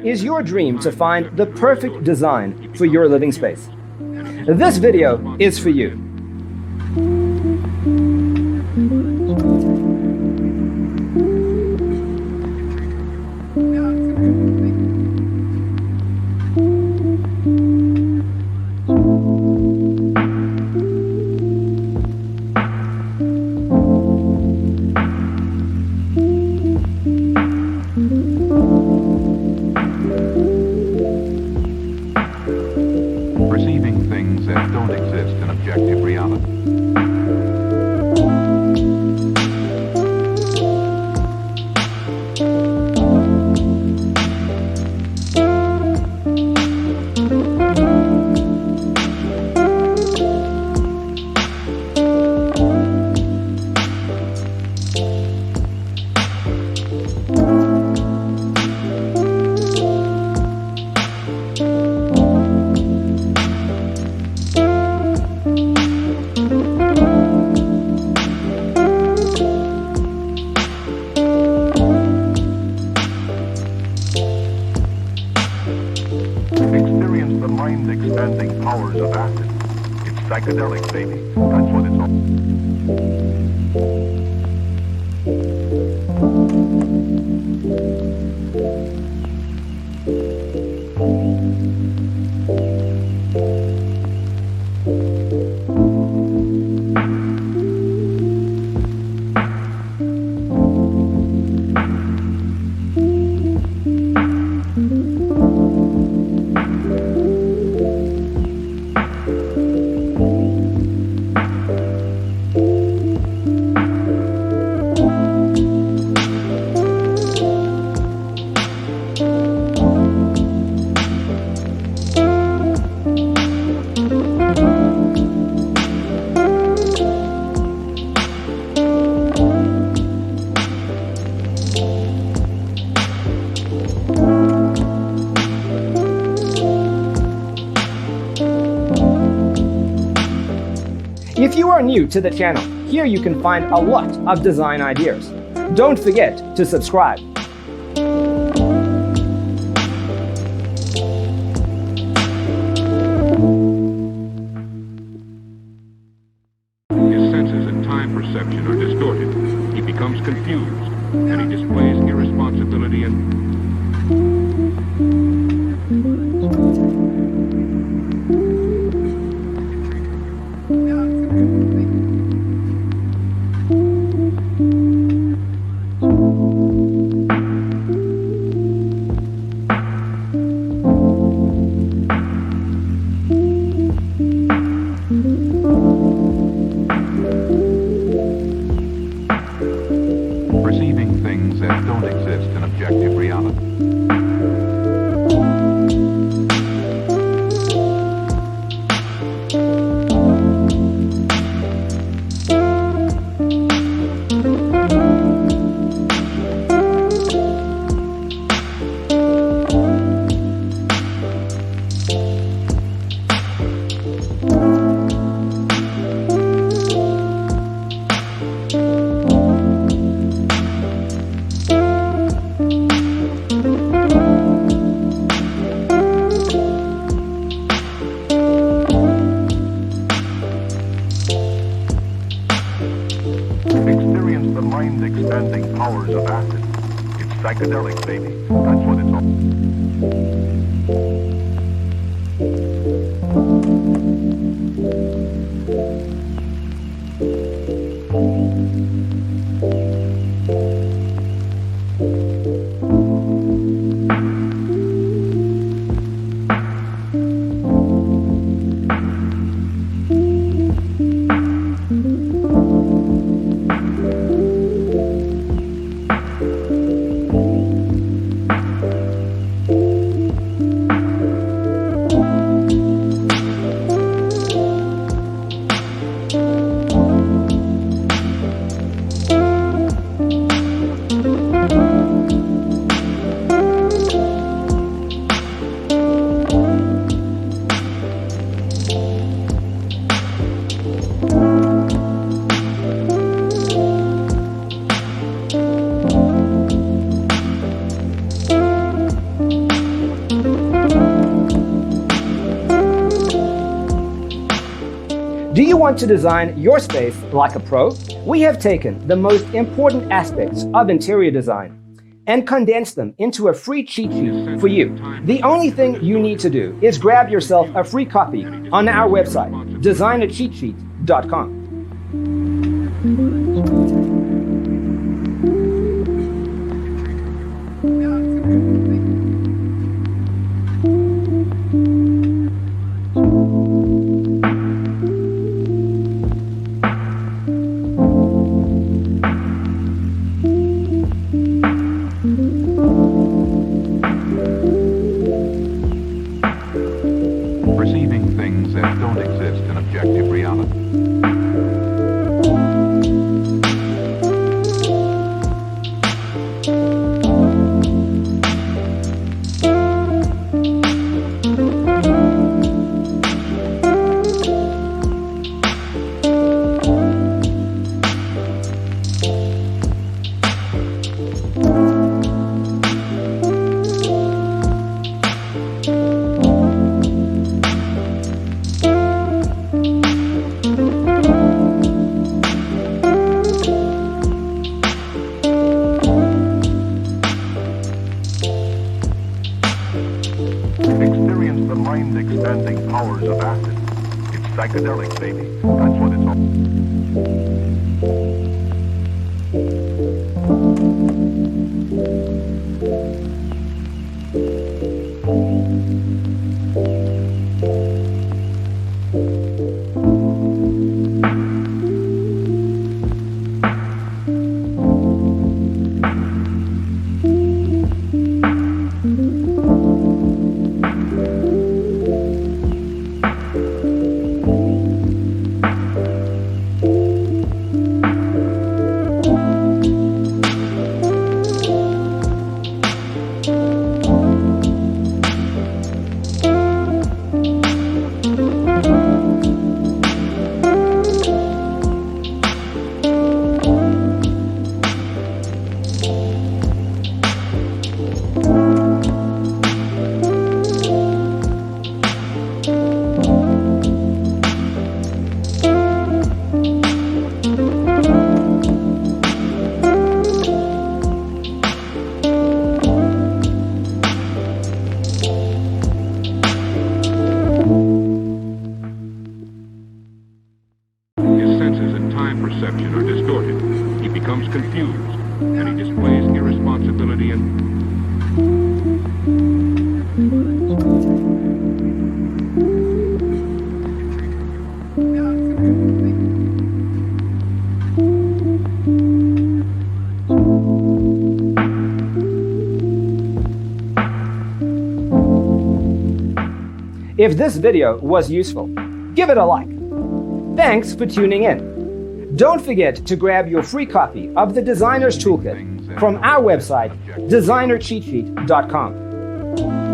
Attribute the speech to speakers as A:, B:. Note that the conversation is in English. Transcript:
A: is your dream to find the perfect design for your living space? This video is for you.
B: Perceiving things that don't exist in objective reality. Experience the mind-expanding powers of acid. It's psychedelic, baby. That's what it's all.
A: If you are new to the channel, here you can find a lot of design ideas. Don't forget to subscribe.
B: His senses and time perception are distorted. He becomes confused, and he displays irresponsibility and... perceiving things that don't exist in objective reality. Experience the mind-expanding powers of acid. It's psychedelic, baby. That's what it's all.
A: Do you want to design your space like a pro? We have taken the most important aspects of interior design and condensed them into a free cheat sheet for you. The only thing you need to do is grab yourself a free copy on our website, designercheatsheet.com.
B: Perceiving things that don't exist in objective reality. Experience the mind-expanding powers of acid. It's psychedelic, baby. That's what it's all.
C: His senses and time perception are distorted. He becomes confused, and he displays irresponsibility and...
A: If this video was useful, give it a like. Thanks for tuning in. Don't forget to grab your free copy of the Designer's Toolkit from our website, designercheatsheet.com.